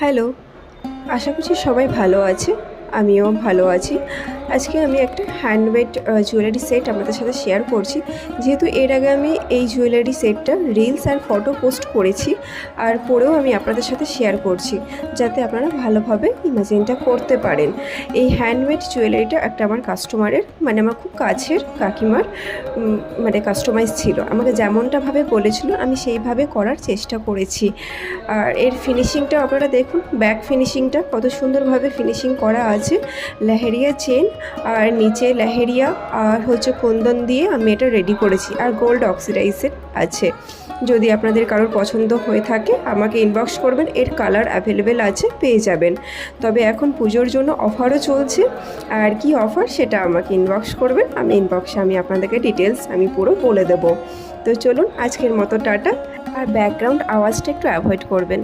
Hello, আশা করছি সবাই ভালো আছে। আমিও ভালো আছি। আজকে আমি একটা হ্যান্ডমেড জুয়েলারি সেট আপনাদের সাথে শেয়ার করছি। যেহেতু এর আগে আমি এই জুয়েলারি সেটটা রিলস আর ফটো পোস্ট করেছি, আর পরেও আমি আপনাদের সাথে শেয়ার করছি, যাতে আপনারা ভালোভাবে ইমাজিনটা করতে পারেন। এই হ্যান্ডমেড জুয়েলারিটা একটা আমার কাস্টমারের, মানে আমার খুব কাছের কাকিমার মানে কাস্টমাইজ ছিল। আমাকে যেমনটাভাবে বলেছিল আমি সেইভাবে করার চেষ্টা করেছি। আর এর ফিনিশিংটা আপনারা দেখুন, ব্যাক ফিনিশিংটা কত সুন্দরভাবে ফিনিশিং করা আছে। লেহেরিয়া চেন আর নিচে লেহেরিয়া আর হচ্ছে কুন্দন দিয়ে আমি এটা রেডি করেছি, আর গোল্ড অক্সিডাইজের আছে। যদি আপনাদের কারোর পছন্দ হয়ে থাকে আমাকে ইনবক্স করবেন, এর কালার অ্যাভেলেবেল আছে, পেয়ে যাবেন। তবে এখন পুজোর জন্য অফারও চলছে, আর কি অফার সেটা আমাকে ইনবক্স করবেন, আমি ইনবক্সে আপনাদেরকে ডিটেলস পুরো বলে দেবো। তো চলুন, আজকের মতো টাটা। আর ব্যাকগ্রাউন্ড আওয়াজটা একটু অ্যাভয়েড করবেন।